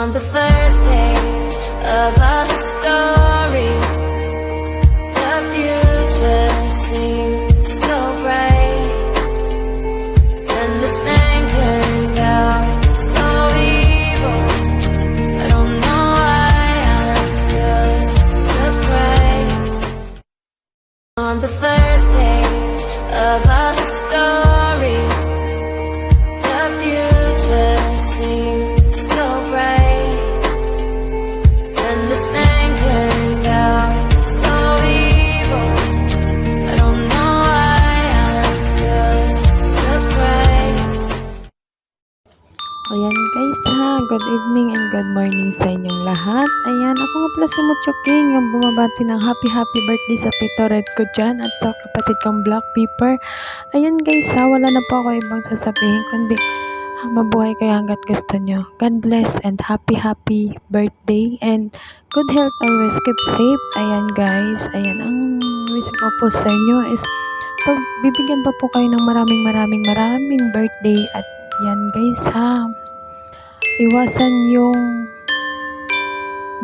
On the first page of our story, the future seemed so bright, and this thing turned out so evil. I don't know why I'm still surprised. On the first page of our story, the future seemed so bright, and this thing turned out so evil. I don't know why I'm still surprised. Ayan guys ha, good evening and good morning sa inyong lahat. Ayan, ako nga pala si Mucho King, yung bumabati ng happy birthday sa Tito Red ko dyan at sa kapatid kong Black Pepper. Ayan guys ha, wala na po ako ibang sasabihin kundi mabuhay kayo hanggat gusto nyo. God bless and happy birthday and good health always, keep safe. Ayan guys, ayan ang wish ko po sa inyo is bibigyan pa po kayo ng maraming birthday at yan guys ha, iwasan yung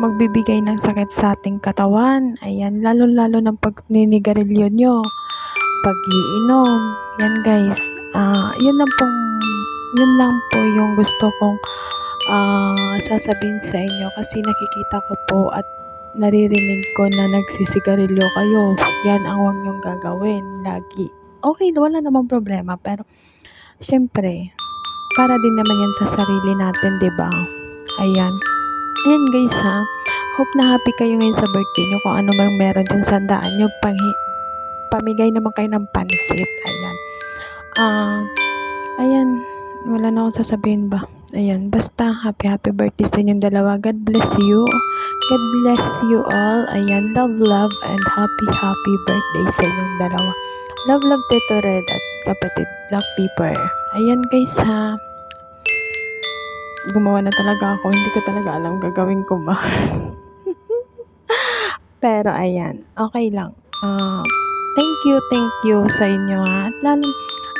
magbibigay ng sakit sa ating katawan. Ayan, lalo ng pagninigarilyo nyo, pag-iinom. Yan guys, yun lang po yung gusto kong sasabihin sa inyo kasi nakikita ko po at naririnig ko na nagsisigarilyo kayo. Yan ang huwag nyong gagawin lagi. Okay, wala namang problema pero syempre para din naman yan sa sarili natin, 'di ba? Ayan. Ayan guys ha. Hope na happy kayo ngayon sa birthday nyo. Kung ano mang meron dyan sa handaan nyo, pamigay naman kayo ng pansit. Ayan. Ayan. Wala na akong sasabihin ba? Ayan. Basta happy birthday sa inyong dalawa. God bless you. God bless you all. Ayan. Love and happy birthday sa inyong dalawa. Love Tito Red at kapatid Black Pepper. Ayan guys ha. Gumawa na talaga ako. Hindi ko talaga alam gagawin ko ba. Pero ayan, okay lang. Thank you sa inyo ha. At lalo,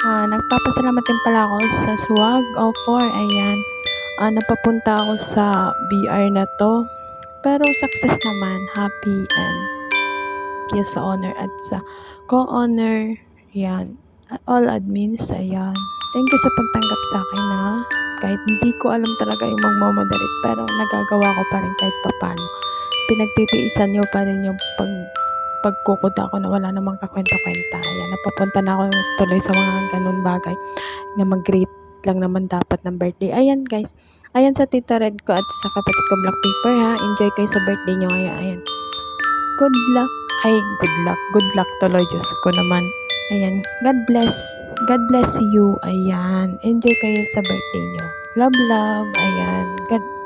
nagpapasalamat din pala ako sa Swag Offer. Ayan, napapunta ako sa BR na to. Pero success naman. Happy and thank you sa owner at sa co-owner. Ayan, all admins. Ayan. Thank you sa pagtanggap sa akin ha. Kahit hindi ko alam talaga yung magmamoderate pero nagagawa ko pa rin kahit papano. Pinagtitiisan nyo pa rin yung pagkukuda ko na wala namang kakwenta-kwenta. Ayan, napapunta na ako tuloy sa mga ganun bagay na mag-greet lang naman dapat ng birthday. Ayan guys, ayan sa Tita Red ko at sa kapatid ko Black Pepper ha. Enjoy kayo sa birthday nyo. Ayan. Good luck tuloy. Diyos ko naman. Ayan, God bless you. Ayan, enjoy kayo sa birthday nyo. Love. Ayan,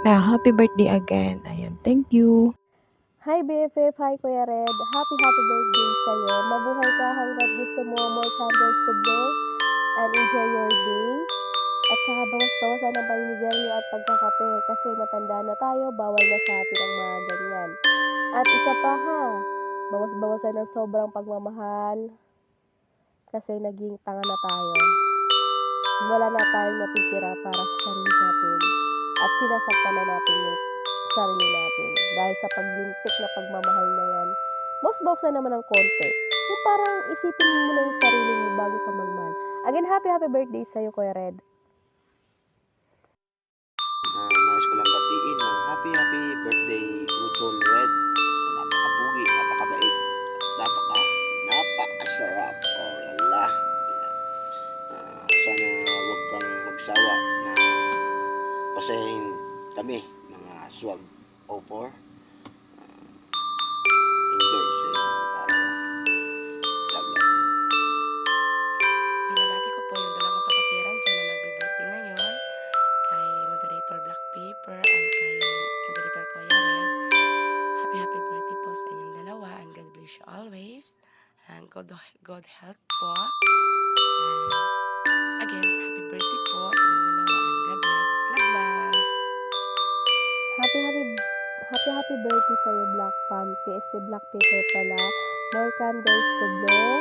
happy birthday again. Ayan, thank you. Hi BFF, hi Kuya Red. Happy birthday sa'yo. Mabuhay ka hanggat gusto mo, more candles to blow and enjoy your day. At saka bawas-bawasan ang paninigarilyo at pagkakape kasi matanda na tayo, bawal na sa atin ang mga ganyan. At isa pa ha, bawas-bawasan ng sobrang pagmamahal kasi naging tanga na tayo. Wala na tayong natitira para sa sarili natin at sinasaktan na natin yung sarili natin dahil sa paglintik na pagmamahal na yan. Bawas-bawasan naman ng konti. Yung parang isipin mo na yung sarili mo bago ka magmahal. Again, happy birthday sa'yo, Kuya Red. Nais ko lang batiin ng happy birthday Utol Red. Napakapugi, napakabait, at napakasarap. Oh lala. Sana wag kang magsawa na pasahin kami mga Swag O4. Enjoy sa inyong araw. Love. Binabati ko po yung dalawang kapatiran dyan na nagbe-birthday ngayon, kay Moderator Black Pepper and kay Moderator Kuya Red. Happy birthday po sa inyong dalawa and God bless you always and God health po. And again, happy birthday po sa inyong dalawa and God bless. Love. Happy birthday sa'yo, Black Panty. Black Pepper pala. More candles to blow,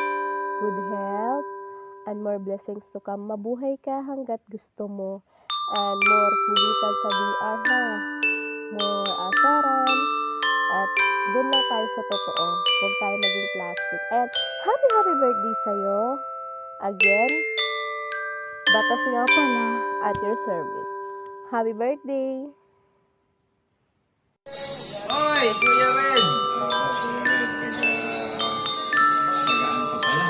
good health, and more blessings to come. Mabuhay ka hanggat gusto mo. And more kulitan sa VR ha. tayo sa totoo. Huwag tayo maging plastic. And happy birthday sa'yo. Again, Batas nga pala at your service. Happy birthday! Oy, Kuya Red! Kuya Red, tagaan pa pala.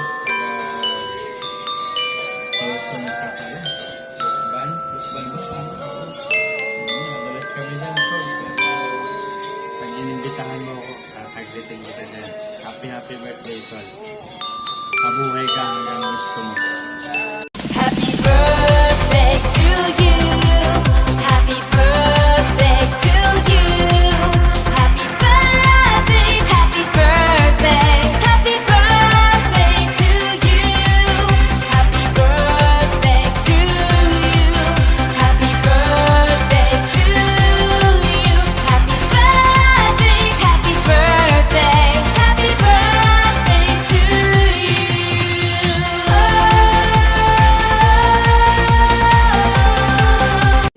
Quezon ka pala. Ban ba sana? Madalas kami dyan to. Pag inimbitahan mo ako, kakagriting kita dyan. Happy birthday, Sol. Mabuhay ka hanggang gusto mo. Happy birthday to you. Happy birthday to you. Happy birthday, happy birthday, happy birthday to you. Happy birthday to you. Happy birthday to you. Happy birthday, happy birthday, happy birthday to you.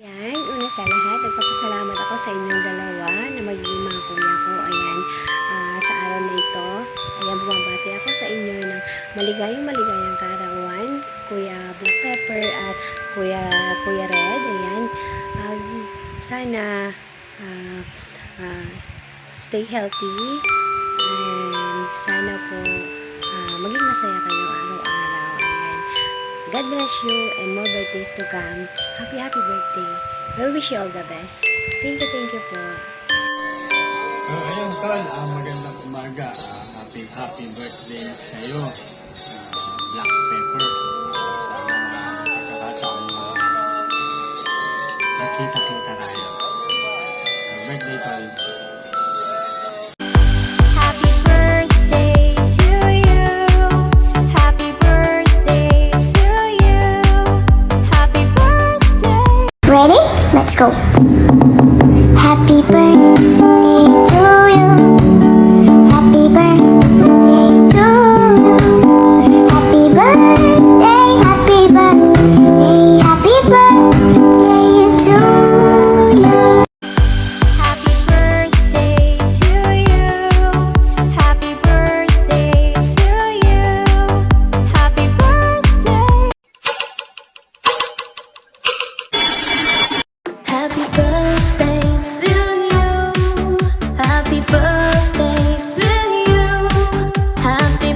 Yan, una sa lahat, nagpapasalamat ako sa inyong dalawa na magiging mga kuya ko. Ayan, sa araw na ito, ayan, bumabati ako sa inyo ng maligayang kaarawan, Kuya Black Pepper at Kuya Red. Ayan, sana stay healthy and sana po maging masaya kayo araw-araw. Ayan. God bless you and more birthdays to come. Happy birthday. I wish you all the best. Thank you po. So, ayun, Tol, magandang umaga. Happy birthday sa'yo. Black Pepper. Sana pagkakataon mo nakita-kita tayo. Birthday, Tol. Happy birthday to you. Happy birthday to you. Happy birthday. Ready? Let's go. Happy birthday to you. Happy birthday to you. Happy birthday, happy birthday, happy birthday to you. Happy birthday to you. Happy birthday to you. Happy birthday. Happy birthday to you. Happy birthday to you. Happy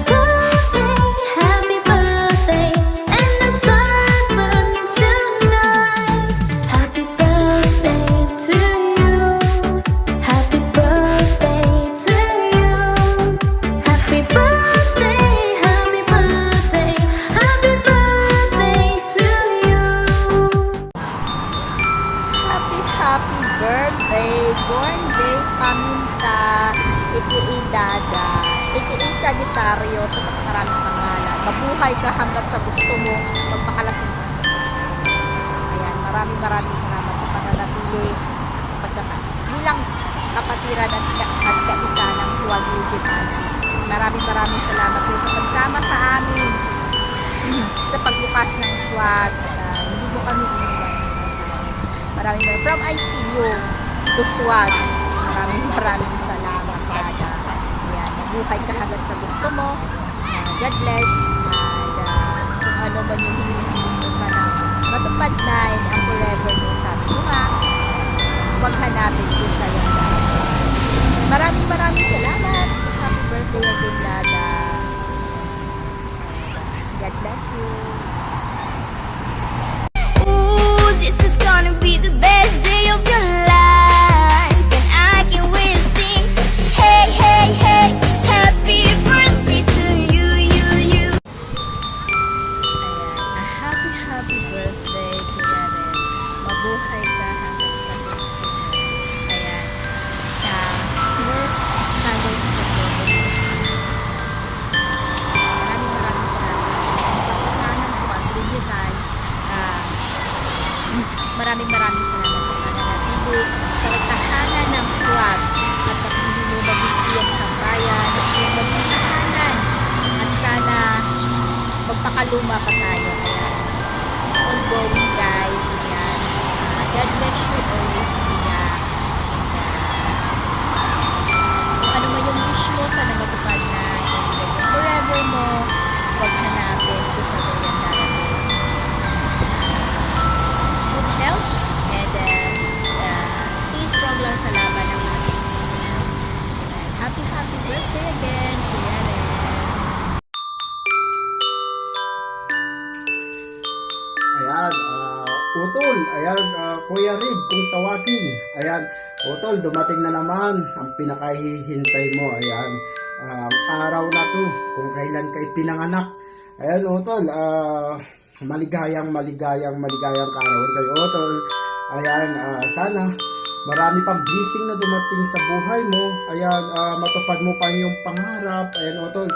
birthday, and the star burning tonight. Happy birthday to you. Happy birthday to you. Happy birthday, happy birthday, happy birthday to you. Happy birthday, born day Paminta, aka Dada, aka Sagittario sa maraming pangalan. Mabuhay ka hanggat sa gusto mo, magpakalasing ka hanggat sa gusto mo. Ayan, maraming salamat sa pananatili at sa bilang kapatiran at kaisa ng Swag Digital. Maraming salamat sa iyo sa pagsama sa amin sa pagbukas ng Swag. Hindi mo kami iniwan. From ICU to Swag. Maraming salamat, Dada. Ayan, mabuhay ka hanggat sa gusto mo. God bless. And kung ano man yung hinihiling mo, sana matupad na and ang forever mo. Sabi ko nga, huwag hanapin ko sa'yo. Maraming salamat. Happy birthday again, Dada. God bless you. Ooh, this is gonna be the best day of your life, and I can wait to sing. Hey, hey, hey, happy birthday to you, you, you. Ayan, happy birthday, Kuya Red. Mabuhay ka hanggang sa gusto mo. Ayan, more candles to go. Maraming salamat sa pagpapakanan ng Swag Digital. Maraming salamat sa pananatili, sa tahanan ng Swag, at at hindi mo magiging tambayan, at hindi magiging tahanan, at sana magpakaluma pa tayo. Ayan, ongoing guys. Ayan, God bless you always, Kuya. Kung ano man yung wish mo, Kuya Rib kung tawagin. Ayan, Utol, dumating na naman ang pinakahihintay mo. Ayan, ang araw na to kung kailan kay pinanganak. Ayan, Utol, maligayang kaarawan sa'yo, Utol. Ayan, sana marami pang blessing na dumating sa buhay mo. Ayan, matupad mo pa yung pangarap. Ayan, Utol,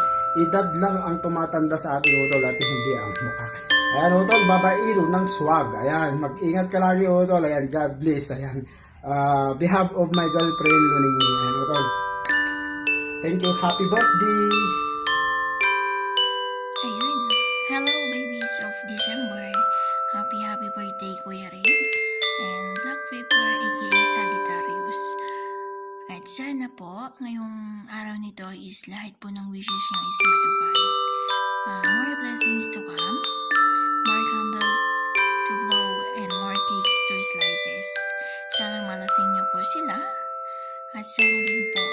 edad lang ang tumatanda sa atin, Utol, at hindi ang mukha. Ayan, Utol, babaero ng swag. Ayan, mag-ingat ka lagi, Utol. Ayan, God bless. Ayan, behalf of my girlfriend, Luning. Ayan, Utol. Thank you, happy birthday. Ayun. Hello, babies of December. Happy birthday, Kuya Red. And Black Pepper, aka Sagittarius. At sana po, ngayong araw nito is lahat po ng wishes niyo is matupad. More blessings to come. More candles to blow and more cakes to slices. Sana malasing niyo po sila. At sana din po,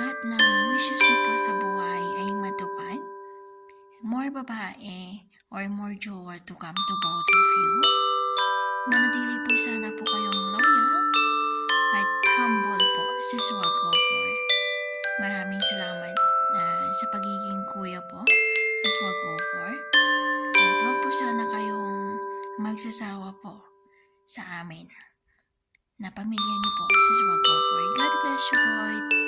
lahat ng wishes niyo po sa buhay ay matupad. More babae or more jowa to come to both of you. Manatili po sana po kayong loyal at humble po sa Swag of War. Maraming salamat sa pagiging kuya po sa Swag of War. At huwag po sana kayong magsasawa po sa amin na pamilya niyo po sa Swag of War. God bless you po.